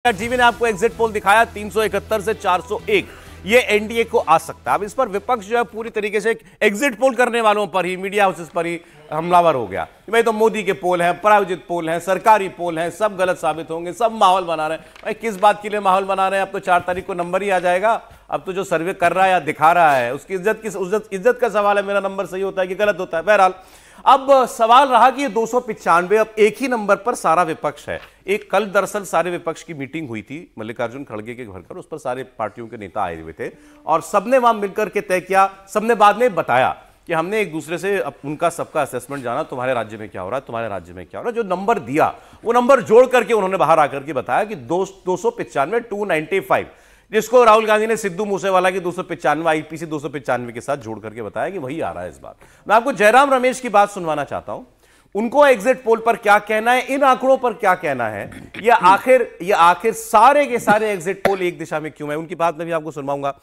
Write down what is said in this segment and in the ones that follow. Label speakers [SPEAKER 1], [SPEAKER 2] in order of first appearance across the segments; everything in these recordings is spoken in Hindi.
[SPEAKER 1] टीवी ने आपको एग्जिट पोल दिखाया 371 से 401 ये एनडीए को आ सकता है। अब इस पर विपक्ष जो है पूरी तरीके से एग्जिट पोल करने वालों पर ही, मीडिया हाउसेस पर ही हमलावर हो गया। भाई तो मोदी के पोल हैं, प्रायोजित पोल हैं, सरकारी पोल हैं, सब गलत साबित होंगे, सब माहौल बना रहे हैं। भाई किस बात के लिए माहौल बना रहे हैं? अब तो 4 तारीख को नंबर ही आ जाएगा। अब तो जो सर्वे कर रहा है या दिखा रहा है उसकी इज्जत का सवाल है। मेरा नंबर सही होता है कि गलत होता है? बहरहाल अब सवाल रहा कि ये 295 अब एक ही नंबर पर सारा विपक्ष है। एक कल दरअसल सारे विपक्ष की मीटिंग हुई थी मल्लिकार्जुन खड़गे के घर पर, उस पर सारे पार्टियों के नेता आए हुए थे और सबने वहां मिलकर के तय किया। सबने बाद में बताया कि हमने एक दूसरे से उनका सबका असेसमेंट जाना, तुम्हारे राज्य में क्या हो रहा है, तुम्हारे राज्य में क्या हो रहा है। जो नंबर दिया वो नंबर जोड़ करके उन्होंने बाहर आकर के बताया कि 295 295, जिसको राहुल गांधी ने सिद्धू मूसेवाला की 295 आईपीसी 295 के साथ जोड़ करके बताया कि वही आ रहा है इस बार। मैं आपको जयराम रमेश की बात सुनवाना चाहता हूं, उनको एग्जिट पोल पर क्या कहना है, इन आंकड़ों पर क्या कहना है, ये आखिर सारे के सारे एग्जिट पोल एक दिशा में क्यों है, उनकी बात मैं भी आपको सुनवाऊंगा।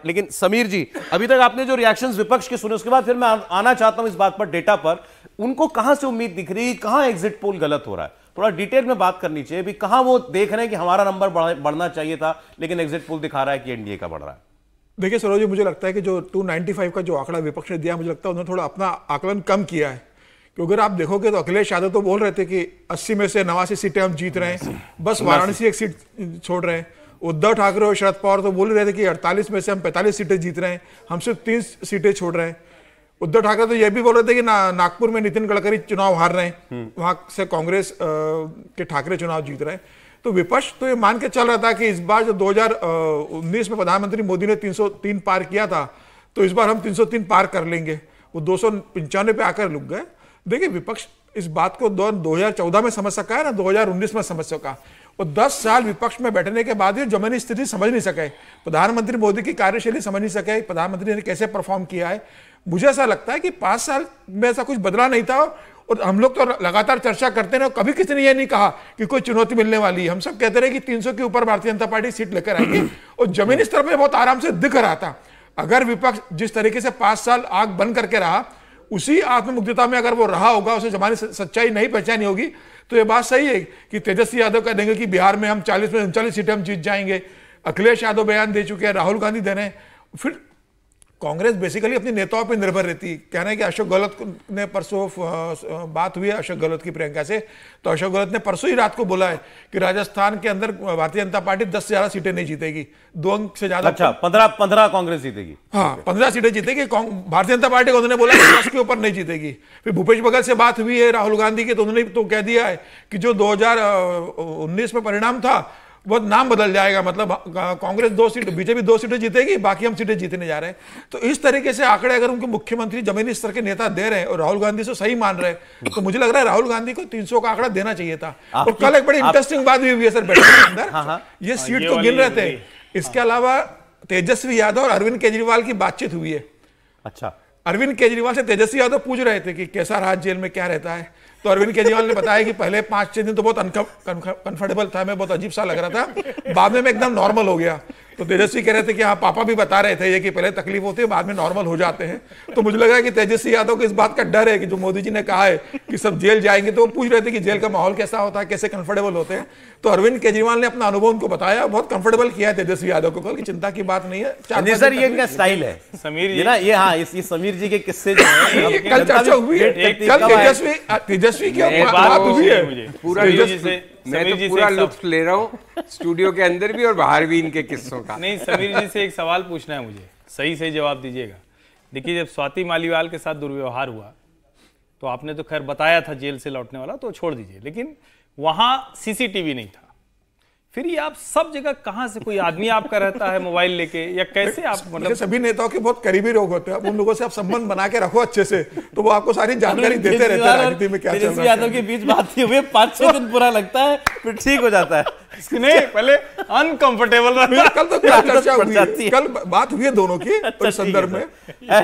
[SPEAKER 1] लेकिन समीर जी, अभी तक आपने जो रिएक्शंस विपक्ष के सुने, उसके बाद फिर मैं आना चाहता हूं इस बात पर, डेटा पर उनको कहां से उम्मीद दिख रही है, कहां एग्जिट पोल गलत हो रहा है? थोड़ा डिटेल में बात करनी चाहिए भी, कहां वो देख रहे हैं कि हमारा नंबर बढ़ना चाहिए था लेकिन एग्जिट पोल दिखा रहा है कि एनडीए का बढ़ रहा है।
[SPEAKER 2] देखिए सरोज जी, मुझे लगता है कि जो 295 का जो आंकड़ा विपक्ष ने दिया, मुझे लगता है उन्होंने थोड़ा अपना आकलन कम किया है। क्योंकि अगर आप देखोगे तो अखिलेश यादव तो बोल रहे थे कि 80 में से 89 सीटें हम जीत रहे हैं, बस वाराणसी एक सीट छोड़ रहे हैं। उद्धव ठाकरे और शरद पवार तो बोल रहे थे कि 48 में से हम 45 सीटें जीत रहे हैं, हम सिर्फ 3 सीटें छोड़ रहे हैं। उद्धव ठाकरे तो यह भी बोल रहे थे कि नागपुर में नितिन गडकरी चुनाव हार रहे हैं, वहां से कांग्रेस के ठाकरे चुनाव जीत रहे हैं। तो विपक्ष तो ये मान के चल रहा था कि इस बार जो 2019 में प्रधानमंत्री मोदी ने 303 पार किया था, तो इस बार हम 303 पार कर लेंगे। वो 295 पे आकर रुक गए। देखिए विपक्ष इस बात को 2014 में समझ सका है ना, 2019 में समझ सका। और 10 साल विपक्ष में बैठने के बाद भी जमीनी स्थिति समझ नहीं सके, प्रधानमंत्री मोदी की कार्यशैली समझ नहीं सके, प्रधानमंत्री ने कैसे परफॉर्म किया है। मुझे ऐसा लगता है कि 5 साल में ऐसा कुछ बदला नहीं था। और हम लोग तो लगातार चर्चा करते रहे, कभी किसी ने यह नहीं कहा कि कोई चुनौती मिलने वाली है। हम सब कहते रहे कि 300 के ऊपर भारतीय जनता पार्टी सीट लेकर आएगी और जमीनी स्तर पर बहुत आराम से दिख रहा था। अगर विपक्ष जिस तरीके से 5 साल आग बंद करके रहा, उसी आत्ममुग्धता में अगर वो रहा होगा, उसे जमाने सच्चाई नहीं पहचानी होगी, तो ये बात सही है कि तेजस्वी यादव कह देंगे कि बिहार में हम 40 में 39 सीटें हम जीत जाएंगे। अखिलेश यादव बयान दे चुके हैं, राहुल गांधी दे रहे हैं। फिर कांग्रेस बेसिकली अपने नेताओं पर निर्भर रहती है। कह रहे हैं कि अशोक गहलोत ने परसों बात हुई है अशोक गहलोत की प्रियंका से, तो अशोक गहलोत ने परसों ही रात को बोला है कि राजस्थान के अंदर भारतीय जनता पार्टी 10 से ज्यादा सीटें नहीं जीतेगी, 2 अंक से ज्यादा।
[SPEAKER 1] अच्छा, 15 कांग्रेस जीतेगी।
[SPEAKER 2] हाँ, 15 सीटें जीतेगी भारतीय जनता पार्टी को। उन्होंने बोला कि 10 के ऊपर नहीं जीतेगी। फिर भूपेश बघेल से बात हुई है राहुल गांधी की, तो उन्होंने तो कह दिया है कि जो 2019 में परिणाम था वो नाम बदल जाएगा, मतलब कांग्रेस 2 सीट, बीजेपी 2 सीटें जीतेगी, बाकी हम सीटें जीतने जा रहे हैं। तो इस तरीके से आंकड़े अगर उनको मुख्यमंत्री जमीनी स्तर के नेता दे रहे हैं और राहुल गांधी से सही मान रहे हैं, तो मुझे लग रहा है राहुल गांधी को 300 का आंकड़ा देना चाहिए था। और कल एक बड़ी इंटरेस्टिंग बात भी हुई है सर बैठक के अंदर, ये सीट तो गिन रहे थे, इसके अलावा तेजस्वी यादव और अरविंद केजरीवाल की बातचीत हुई है।
[SPEAKER 1] अच्छा,
[SPEAKER 2] अरविंद केजरीवाल से तेजस्वी यादव पूछ रहे थे कि कैसा रहा जेल में, क्या रहता है। तो अरविंद केजरीवाल ने बताया कि पहले 5-6 दिन तो बहुत अनकंफर्टेबल था, मैं बहुत अजीब सा लग रहा था, बाद में मैं एकदम नॉर्मल हो गया। तो तेजस्वी कह रहे थे कि हाँ, पापा भी बता रहे थे ये कि पहले तकलीफ होती है, बाद में नॉर्मल हो जाते हैं। तो मुझे लगा कि तेजस्वी यादव को इस बात का डर है कि जो मोदी जी ने कहा है कि सब जेल जाएंगे, तो वो पूछ रहे थे कि जेल का माहौल कैसा होता है, कैसे कंफर्टेबल होते हैं। तो अरविंद केजरीवाल ने अपना अनुभव उनको बताया, बहुत कंफर्टेबल किया है तेजस्वी यादव को, कल की चिंता की बात नहीं है।
[SPEAKER 1] सर ये इनका स्टाइल है समीर जी ना, ये हाँ, ये समीर जी के किस्से जो है
[SPEAKER 2] कल चर्चा हुई है, कल तेजस्वी की बात हुई है
[SPEAKER 3] पूरा। मैं तो पूरा लुत्फ ले रहा हूँ स्टूडियो के अंदर भी और बाहर भी इनके किस्सों का।
[SPEAKER 4] नहीं, समीर जी से एक सवाल पूछना है मुझे, सही जवाब दीजिएगा। देखिए, जब स्वाति मालीवाल के साथ दुर्व्यवहार हुआ तो आपने तो खैर बताया था जेल से लौटने वाला, तो छोड़ दीजिए, लेकिन वहां सीसीटीवी नहीं था। फिर ये आप सब जगह कहां से, कोई आदमी आपका रहता है मोबाइल लेके, या कैसे आप, मतलब
[SPEAKER 2] सभी नेताओं के बहुत करीबी लोग होते हैं, उन लोगों से आप संबंध बना के रखो अच्छे से, तो वो आपको सारी जानकारी देते रहते हैं राजनीति में क्या चल रहा है।
[SPEAKER 1] यादव के बीच बात हुई 5-6 दिन बुरा लगता है, फिर ठीक हो जाता है।
[SPEAKER 4] नहीं, पहले अनकंफर्टेबल रहा।
[SPEAKER 2] कल तो क्या चर्चा हुई है, कल बात हुई है दोनों की संदर्भ में।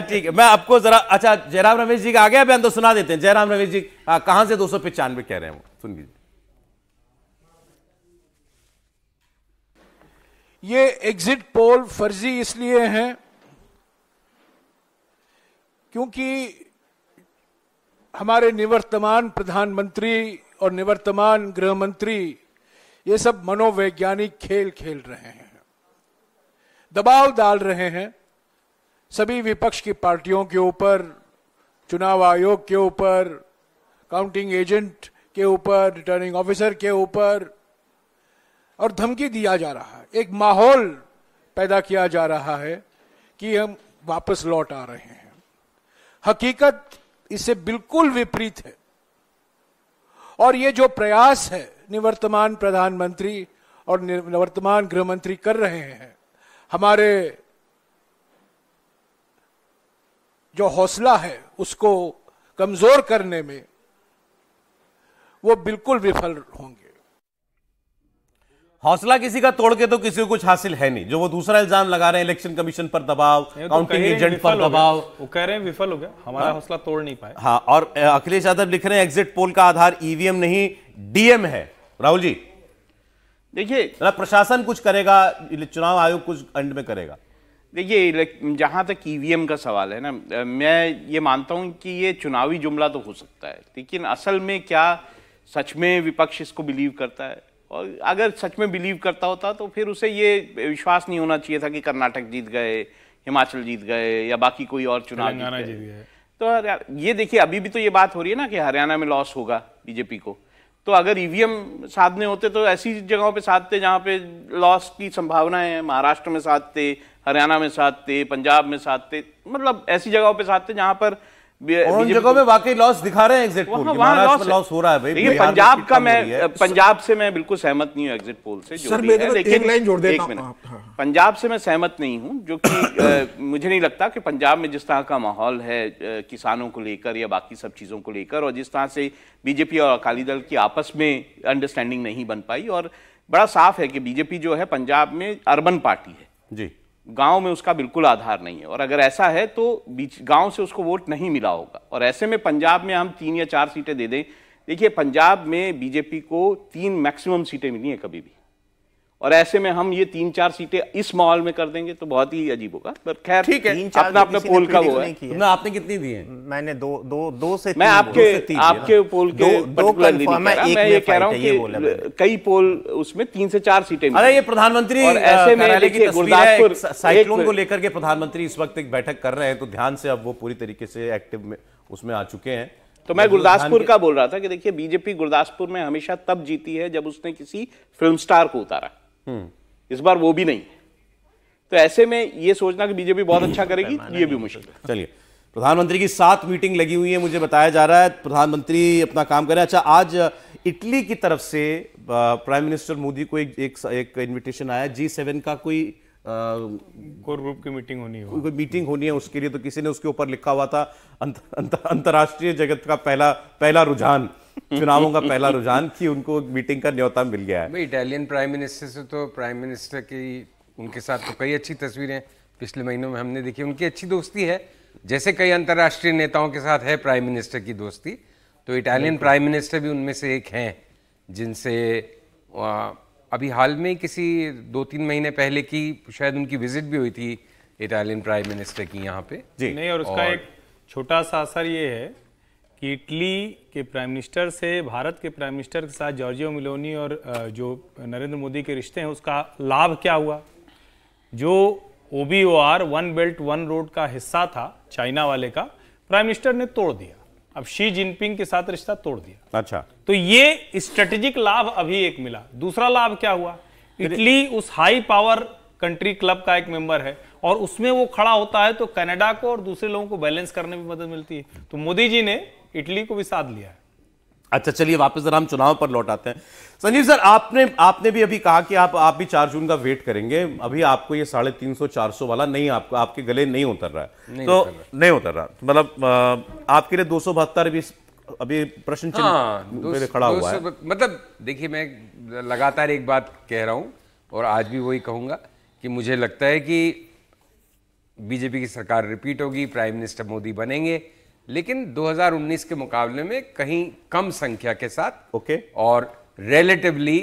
[SPEAKER 1] ठीक है, मैं आपको जरा, अच्छा जयराम रमेश जी का आ गया बयान तो सुना देते हैं। जयराम रमेश जी कहां से 295 कह रहे हैं, सुन लीजिए।
[SPEAKER 5] ये एग्जिट पोल फर्जी इसलिए हैं क्योंकि हमारे निवर्तमान प्रधानमंत्री और निवर्तमान गृह मंत्री ये सब मनोवैज्ञानिक खेल खेल रहे हैं, दबाव डाल रहे हैं सभी विपक्ष की पार्टियों के ऊपर, चुनाव आयोग के ऊपर, काउंटिंग एजेंट के ऊपर, रिटर्निंग ऑफिसर के ऊपर, और धमकी दिया जा रहा है। एक माहौल पैदा किया जा रहा है कि हम वापस लौट आ रहे हैं। हकीकत इससे बिल्कुल विपरीत है। और ये जो प्रयास है निवर्तमान प्रधानमंत्री और निवर्तमान गृह मंत्री कर रहे हैं, हमारे जो हौसला है उसको कमजोर करने में, वो बिल्कुल विफल होंगे।
[SPEAKER 1] हौसला किसी का तोड़ के तो किसी को कुछ हासिल है नहीं। जो वो दूसरा इल्जाम लगा रहे हैं इलेक्शन कमीशन पर दबाव, काउंटिंग एजेंट पर दबाव,
[SPEAKER 4] वो कह रहे हैं विफल हो गया, हमारा हौसला तोड़ नहीं पाए।
[SPEAKER 1] हाँ, और अखिलेश यादव लिख रहे हैं एग्जिट पोल का आधार ईवीएम नहीं डीएम है। राहुल जी,
[SPEAKER 6] देखिए
[SPEAKER 1] प्रशासन कुछ करेगा, चुनाव आयोग कुछ अंड में करेगा?
[SPEAKER 6] देखिए, जहां तक ईवीएम का सवाल है ना, मैं ये मानता हूं कि ये चुनावी जुमला तो हो सकता है, लेकिन असल में क्या सच में विपक्ष इसको बिलीव करता है? और अगर सच में बिलीव करता होता तो फिर उसे ये विश्वास नहीं होना चाहिए था कि कर्नाटक जीत गए, हिमाचल जीत गए या बाकी कोई और चुनाव जीत गए। तो ये देखिए, अभी भी तो ये बात हो रही है ना कि हरियाणा में लॉस होगा बीजेपी को। तो अगर ईवीएम साधने होते तो ऐसी जगहों पे साधते जहां पे लॉस की संभावना है। महाराष्ट्र में साधते, हरियाणा में साधते, पंजाब में साधते, मतलब ऐसी जगहों पे साधते जहां पर
[SPEAKER 1] उन जगहों में वाकई लॉस दिखा रहे हैं एग्जिट पोल। महाराष्ट्र में लॉस हो रहा है भाई।
[SPEAKER 6] देखिए, पंजाब से मैं बिल्कुल सहमत नहीं हूं एग्जिट पोल से, जो भी है, लेकिन
[SPEAKER 2] एक लाइन जोड़ देता हूं।
[SPEAKER 6] पंजाब से मैं सहमत नहीं हूं, जो कि मुझे नहीं लगता कि पंजाब में जिस तरह का माहौल है किसानों को लेकर या बाकी सब चीजों को लेकर, और जिस तरह से बीजेपी और अकाली दल की आपस में अंडरस्टैंडिंग नहीं बन पाई, और बड़ा साफ है कि बीजेपी जो है पंजाब में अर्बन पार्टी है जी, गांव में उसका बिल्कुल आधार नहीं है। और अगर ऐसा है तो गांव से उसको वोट नहीं मिला होगा, और ऐसे में पंजाब में हम 3 या 4 सीटें दे दें। देखिए, पंजाब में बीजेपी को 3 मैक्सिमम सीटें मिली हैं कभी भी, और ऐसे में हम ये 3-4 सीटें इस माहौल में कर देंगे तो बहुत ही अजीब होगा। पर खैर, ठीक है, अपना अपना पोल का वो है।
[SPEAKER 1] आपने कितनी दी है?
[SPEAKER 7] मैंने दो से
[SPEAKER 6] मैं आपके पोल के मैं ये कह रहा हूँ कि कई पोल उसमें 3 से 4 सीटें।
[SPEAKER 1] अरे ये प्रधानमंत्री
[SPEAKER 6] ऐसे में देखिए, गुरदासपुर
[SPEAKER 1] साइक्लोन को लेकर के प्रधानमंत्री इस वक्त एक बैठक कर रहे हैं, तो ध्यान से अब वो पूरी तरीके से एक्टिव में उसमें आ चुके हैं।
[SPEAKER 6] तो मैं गुरदासपुर का बोल रहा था कि देखिए, बीजेपी गुरदासपुर में हमेशा तब जीती है जब उसने किसी फिल्म स्टार को उतारा। इस बार वो भी नहीं। तो ऐसे में ये सोचना कि बीजेपी बहुत अच्छा करेगी, ये भी मुश्किल है।
[SPEAKER 1] चलिए, प्रधानमंत्री की 7 मीटिंग लगी हुई है, मुझे बताया जा रहा है प्रधानमंत्री अपना काम कर रहे हैं। अच्छा, आज इटली की तरफ से प्राइम मिनिस्टर मोदी को एक इन्विटेशन आया G7 का, कोई
[SPEAKER 4] कोर ग्रुप की मीटिंग होनी है,
[SPEAKER 1] कोई मीटिंग होनी है उसके लिए। तो किसी ने उसके ऊपर लिखा हुआ था अंतरराष्ट्रीय जगत का पहला रुझान, चुनावों का पहला रुझान, कि उनको मीटिंग का न्योता मिल गया है।
[SPEAKER 3] इटालियन प्राइम मिनिस्टर से तो प्राइम मिनिस्टर की उनके साथ तो कई अच्छी तस्वीरें पिछले महीनों में हमने देखी। उनकी अच्छी दोस्ती है, जैसे कई अंतर्राष्ट्रीय नेताओं के साथ है प्राइम मिनिस्टर की दोस्ती। तो इटालियन प्राइम मिनिस्टर भी उनमें से एक हैं, जिनसे अभी हाल में किसी 2-3 महीने पहले की शायद उनकी विजिट भी हुई थी इटालियन प्राइम मिनिस्टर की यहाँ पे
[SPEAKER 4] जी। नहीं, और उसका एक छोटा सा असर ये है कि इटली के प्राइम मिनिस्टर से भारत के प्राइम मिनिस्टर के साथ जॉर्जियो मेलोनी और जो नरेंद्र मोदी के रिश्ते हैं, उसका लाभ क्या हुआ? जो OBOR, one belt one road का हिस्सा था चाइना वाले का, प्राइम मिनिस्टर ने तोड़ दिया। अब शी जिनपिंग के साथ रिश्ता तोड़ दिया।
[SPEAKER 1] अच्छा,
[SPEAKER 4] तो ये स्ट्रेटेजिक लाभ अभी एक मिला। दूसरा लाभ क्या हुआ? इटली उस हाई पावर कंट्री क्लब का एक मेंबर है, और उसमें वो खड़ा होता है तो कनाडा को और दूसरे लोगों को बैलेंस करने में मदद मिलती है। तो मोदी जी ने इटली को भी साथ लिया है।
[SPEAKER 1] अच्छा, चलिए वापस जरा हम चुनाव पर लौट आते हैं। संजीव सर, आपने भी अभी कहा कि आप भी 4 जून का वेट करेंगे। अभी आपको ये 350-400 वाला नहीं, आपके गले नहीं उतर रहा है, नहीं उतर रहा। मतलब आपके लिए 272 अभी प्रश्न चिन्ह खड़ा हुआ है।
[SPEAKER 3] मतलब देखिए, मैं लगातार एक बात कह रहा हूं और आज भी वही कहूंगा कि मुझे लगता है कि बीजेपी की सरकार रिपीट होगी, प्राइम मिनिस्टर मोदी बनेंगे, लेकिन 2019 के मुकाबले में कहीं कम संख्या के साथ।
[SPEAKER 1] ओके।
[SPEAKER 3] और रिलेटिवली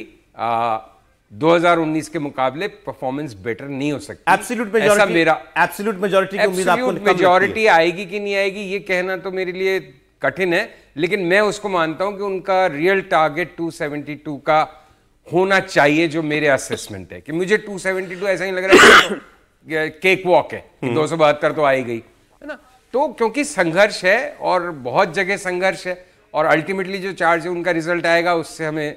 [SPEAKER 3] 2019 के मुकाबले परफॉर्मेंस बेटर नहीं हो सकती।
[SPEAKER 1] एब्सोल्यूट मेजॉरिटी की उम्मीद आपको
[SPEAKER 3] मेजॉरिटी आएगी कि नहीं आएगी ये कहना तो मेरे लिए कठिन है, लेकिन मैं उसको मानता हूं कि उनका रियल टारगेट 272 का होना चाहिए, जो मेरे असेसमेंट है कि मुझे 272 ऐसा ही लग रहा है तो केक वॉक है कि 272 तो आई गई है ना। तो क्योंकि संघर्ष है और बहुत जगह संघर्ष है और अल्टीमेटली जो चार्ज है उनका रिजल्ट आएगा, उससे हमें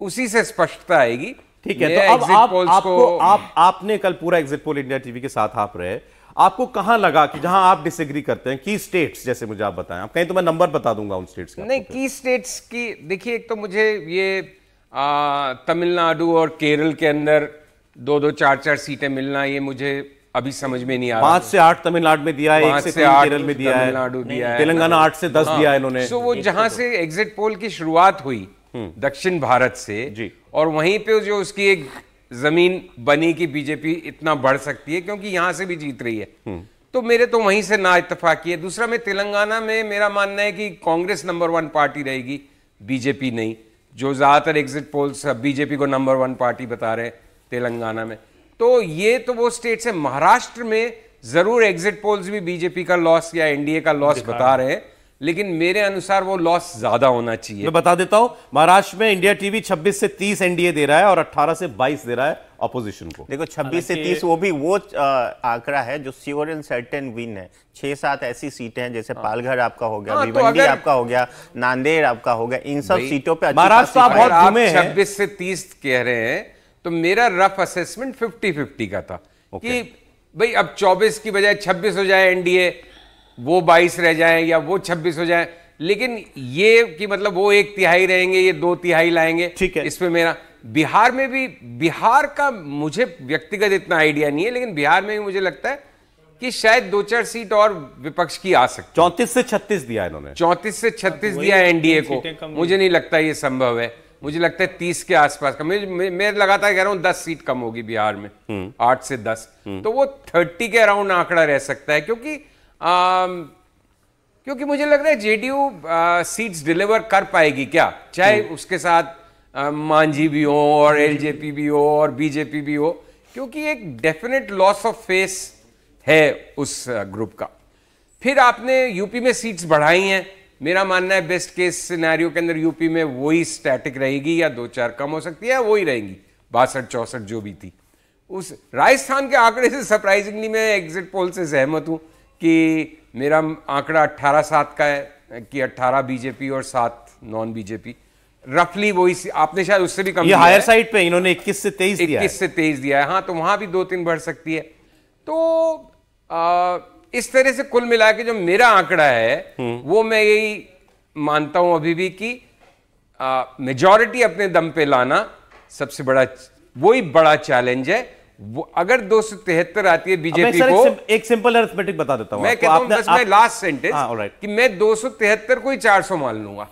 [SPEAKER 3] उसी से स्पष्टता आएगी।
[SPEAKER 1] ठीक है, तो अब आपने कल पूरा एग्जिट पोल इंडिया टीवी के साथ आप रहे, आपको कहां लगा कि जहां आप डिसएग्री करते हैं, की स्टेट्स जैसे मुझे आप बताएं, आप कहीं तो मैं नंबर बता दूंगा उन स्टेट्स का।
[SPEAKER 3] नहीं, की स्टेट्स की देखिए, एक तो मुझे ये तमिलनाडु और केरल के अंदर 2-2, 4-4 सीटें मिलना, ये मुझे अभी समझ में नहीं आ रहा।
[SPEAKER 1] 5 से 8 तमिलनाडु में दिया है, 1 से 3 केरल में दिया है,
[SPEAKER 3] तमिलनाडु दिया है,
[SPEAKER 1] तेलंगाना 8 से 10 दिया है इन्होंने।
[SPEAKER 3] तो वो जहां से एग्जिट पोल की शुरुआत हुई दक्षिण भारत से
[SPEAKER 1] जी,
[SPEAKER 3] और वहीं पे जो उसकी एक जमीन बनी कि बीजेपी इतना बढ़ सकती है क्योंकि यहां से भी जीत रही है, तो मेरे तो वहीं से ना इत्तेफाकी है। दूसरा, मैं तेलंगाना में मेरा मानना है कि कांग्रेस नंबर 1 पार्टी रहेगी, बीजेपी नहीं, जो ज्यादातर एग्जिट पोल्स बीजेपी को नंबर 1 पार्टी बता रहे हैं तेलंगाना में। तो ये तो वो स्टेट्स है। महाराष्ट्र में जरूर एग्जिट पोल्स भी बीजेपी का लॉस या एनडीए का लॉस बता रहे हैं, लेकिन मेरे अनुसार वो लॉस ज्यादा होना चाहिए।
[SPEAKER 1] मैं बता देता हूं, महाराष्ट्र में इंडिया टीवी 26 से 30 एनडीए दे रहा है और 18 से 22 दे रहा है ऑपोजिशन को।
[SPEAKER 7] देखो 26 से 30 वो भी वो आंकड़ा है जो श्योर एंड सर्टेन विन है। 6-7 ऐसी सीटें हैं जैसे पालघर आपका हो गया, भिवंडी आपका हो गया, नांदेड़ आपका हो गया, इन सब सीटों पे
[SPEAKER 1] महाराष्ट्र आप बहुत घूमे हैं।
[SPEAKER 3] 26 से 30 कह रहे हैं तो मेरा रफ असेसमेंट 50-50 का था कि भाई अब 24 की बजाय 26 हो जाए एनडीए, वो 22 रह जाए या वो 26 हो जाए, लेकिन ये कि मतलब वो 1/3 रहेंगे, ये 2/3 लाएंगे,
[SPEAKER 1] ठीक है।
[SPEAKER 3] इसमें मेरा बिहार में भी, बिहार का मुझे व्यक्तिगत इतना आइडिया नहीं है, लेकिन बिहार में भी मुझे लगता है कि शायद 2-4 सीट और विपक्ष की आ सकती।
[SPEAKER 1] 34 से 36 दिया इन्होंने,
[SPEAKER 3] 34 से 36 दिया एनडीए को। मुझे नहीं लगता ये संभव है, मुझे लगता है 30 के आसपास का। मैं लगातार कह रहा हूं 10 सीट कम होगी बिहार में, 8 से 10, तो वो 30 के अराउंड आंकड़ा रह सकता है, क्योंकि मुझे लग रहा है जेडीयू सीट्स डिलीवर कर पाएगी क्या, चाहे उसके साथ मांझी भी हो और एलजेपी भी हो और बीजेपी भी हो, क्योंकि एक डेफिनेट लॉस ऑफ फेस है उस ग्रुप का। फिर आपने यूपी में सीट्स बढ़ाई हैं, मेरा मानना है बेस्ट केस सिनेरियो के अंदर यूपी में वही स्टैटिक रहेगी या 2-4 कम हो सकती है, वही रहेंगी 62-64 जो भी थी। उस राजस्थान के आंकड़े से सरप्राइजिंगली मैं एग्जिट पोल से सहमत हूं कि मेरा आंकड़ा 18-7 का है कि 18 बीजेपी और 7 नॉन बीजेपी, रफली वही। आपने शायद उससे भी कम,
[SPEAKER 1] ये हायर साइड पे इन्होंने 21 से 23 दिया है।
[SPEAKER 3] 21 से 23 दिया है, हाँ, तो वहां भी 2-3 बढ़ सकती है। तो इस तरह से कुल मिला के जो मेरा आंकड़ा है वो मैं यही मानता हूं अभी भी कि मेजॉरिटी अपने दम पे लाना सबसे बड़ा, वही बड़ा चैलेंज है। वो अगर 273 आती है बीजेपी को,
[SPEAKER 1] एक सिंपल अरिथमेटिक बता देता हूं
[SPEAKER 3] मैं कहता हूं, बस मैं लास्ट सेंटेंस कि मैं 273 को ही 400 मान लूंगा।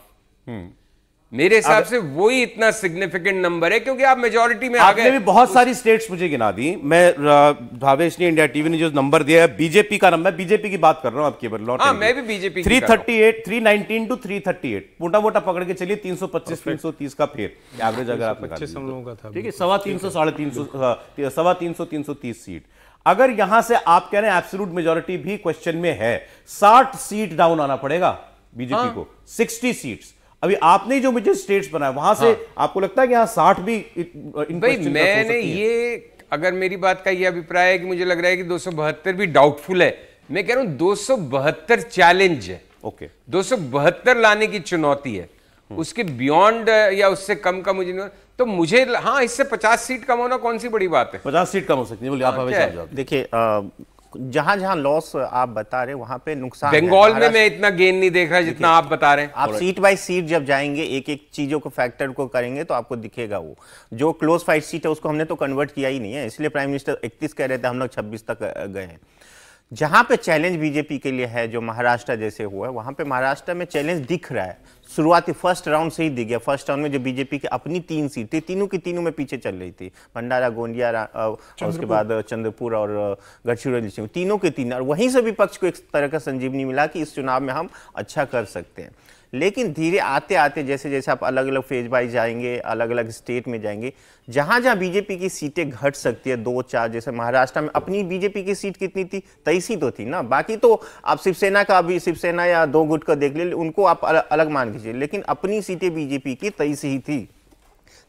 [SPEAKER 3] मेरे हिसाब से वही इतना सिग्निफिकेंट नंबर है, क्योंकि आप मेजॉरिटी में आ गए।
[SPEAKER 1] आपने भी बहुत सारी स्टेट्स मुझे गिना दी। मैं भावेश ने, इंडिया टीवी ने जो नंबर दिया है बीजेपी का नंबर, बीजेपी की बात कर रहा हूं आपकी,
[SPEAKER 3] मैं भी बीजेपी
[SPEAKER 1] 319 टू 338, मोटा मोटा पकड़ के चलिए 325-330 का फेर एवरेज अगर आप निकालें, ठीक है, 350, 350, 330 सीट। अगर यहां से आप कह रहे हैं एब्सोल्यूट मेजॉरिटी भी क्वेश्चन में है, 60 सीट डाउन आना पड़ेगा बीजेपी को, 60 सीट्स। अभी आपने जो मुझे स्टेट्स बनाया वहां से आपको लगता है कि यहां 60 भी
[SPEAKER 3] भाई, मैंने ये, अगर मेरी बात का ये अभिप्राय है कि मुझे लग रहा है कि 272 भी डाउटफुल है, मैं कह रहा हूं 272 चैलेंज है।
[SPEAKER 1] ओके,
[SPEAKER 3] 272 लाने की चुनौती है, उसके बियॉन्ड या उससे कम का मुझे नहीं। तो मुझे, हाँ, इससे 50 सीट कम होना कौन सी बड़ी बात है?
[SPEAKER 1] 50 सीट कम हो सकती है, बोलिए आप।
[SPEAKER 7] देखिए, जहां जहां लॉस आप बता रहे हैं वहां पे नुकसान,
[SPEAKER 3] बंगाल में मैं इतना गेन नहीं देख रहा जितना आप बता रहे हैं।
[SPEAKER 7] आप सीट बाय सीट जब जाएंगे, एक एक चीजों को, फैक्टर को करेंगे तो आपको दिखेगा। वो जो क्लोज फाइट सीट है उसको हमने तो कन्वर्ट किया ही नहीं है, इसलिए प्राइम मिनिस्टर 31 कह रहे थे, हम लोग 26 तक गए हैं। जहां पे चैलेंज बीजेपी के लिए है, जो महाराष्ट्र जैसे हुआ है, वहां पे महाराष्ट्र में चैलेंज दिख रहा है। शुरुआती फर्स्ट राउंड से ही दिख गया। फर्स्ट राउंड में जो बीजेपी की अपनी 3 सीट थी, तीनों की तीनों में पीछे चल रही थी, भंडारा, गोंदिया और उसके बाद चंद्रपुर और गढ़चिरौली, तीनों के तीन। और वहीं से विपक्ष को एक तरह का संजीवनी मिला कि इस चुनाव में हम अच्छा कर सकते हैं। लेकिन धीरे आते आते जैसे जैसे आप अलग अलग फेज बाई जाएंगे, अलग अलग स्टेट में जाएंगे, जहां जहां बीजेपी की सीटें घट सकती है 2-4, जैसे महाराष्ट्र में अपनी बीजेपी की सीट कितनी थी, 23 ही तो थी ना। बाकी तो आप शिवसेना का, अभी शिवसेना या 2 गुट का देख ले, उनको आप अलग मान लीजिए, लेकिन अपनी सीटें बीजेपी की 23 ही थी।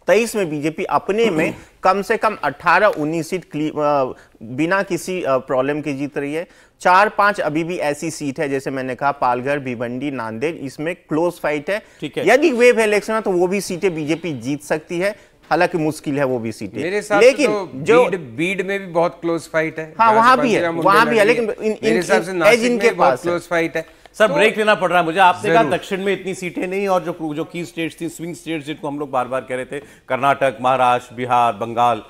[SPEAKER 7] 23 में बीजेपी अपने में कम से कम 18-19 सीट बिना किसी प्रॉब्लम के जीत रही है। 4-5 अभी भी ऐसी सीट है, जैसे मैंने कहा पालघर, भिवंडी, नांदेड़, इसमें क्लोज फाइट है। यदि वेव इलेक्शन है तो वो भी सीटें बीजेपी जीत सकती है, हालांकि मुश्किल है वो भी सीटें।
[SPEAKER 3] मेरे हिसाब
[SPEAKER 7] लेकिन
[SPEAKER 3] से तो
[SPEAKER 7] जो
[SPEAKER 3] बीड में भी बहुत क्लोज फाइट है।
[SPEAKER 7] हाँ, वहां भी है, लेकिन
[SPEAKER 3] मेरे हिसाब से नासिक में बहुत क्लोज फाइट है।
[SPEAKER 1] सर ब्रेक लेना पड़ रहा है मुझे। आपने कहा दक्षिण में इतनी सीटें नहीं, और जो की स्टेट्स थी, स्विंग स्टेट्स जिनको हम लोग बार बार कह रहे थे, कर्नाटक, महाराष्ट्र, बिहार, बंगाल,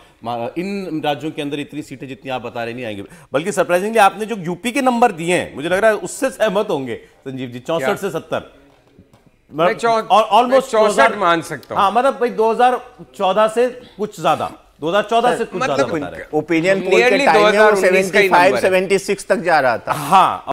[SPEAKER 1] इन राज्यों के अंदर इतनी सीटें जितनी आप बता रहे नहीं आएंगे। बल्कि सरप्राइजिंगली आपने जो यूपी के नंबर दिए हैं, मुझे लग रहा है उससे सहमत होंगे संजीव जी। 64 से 70
[SPEAKER 3] ऑलमोस्ट 64 मान सकता हूं।
[SPEAKER 1] हाँ, मतलब भाई 2014 से कुछ ज्यादा, 2014 से कुछ ज्यादा बता रहे हैं।
[SPEAKER 7] ओपिनियन पोल के टाइम में 75-76 तक जा रहा था।
[SPEAKER 1] हाँ।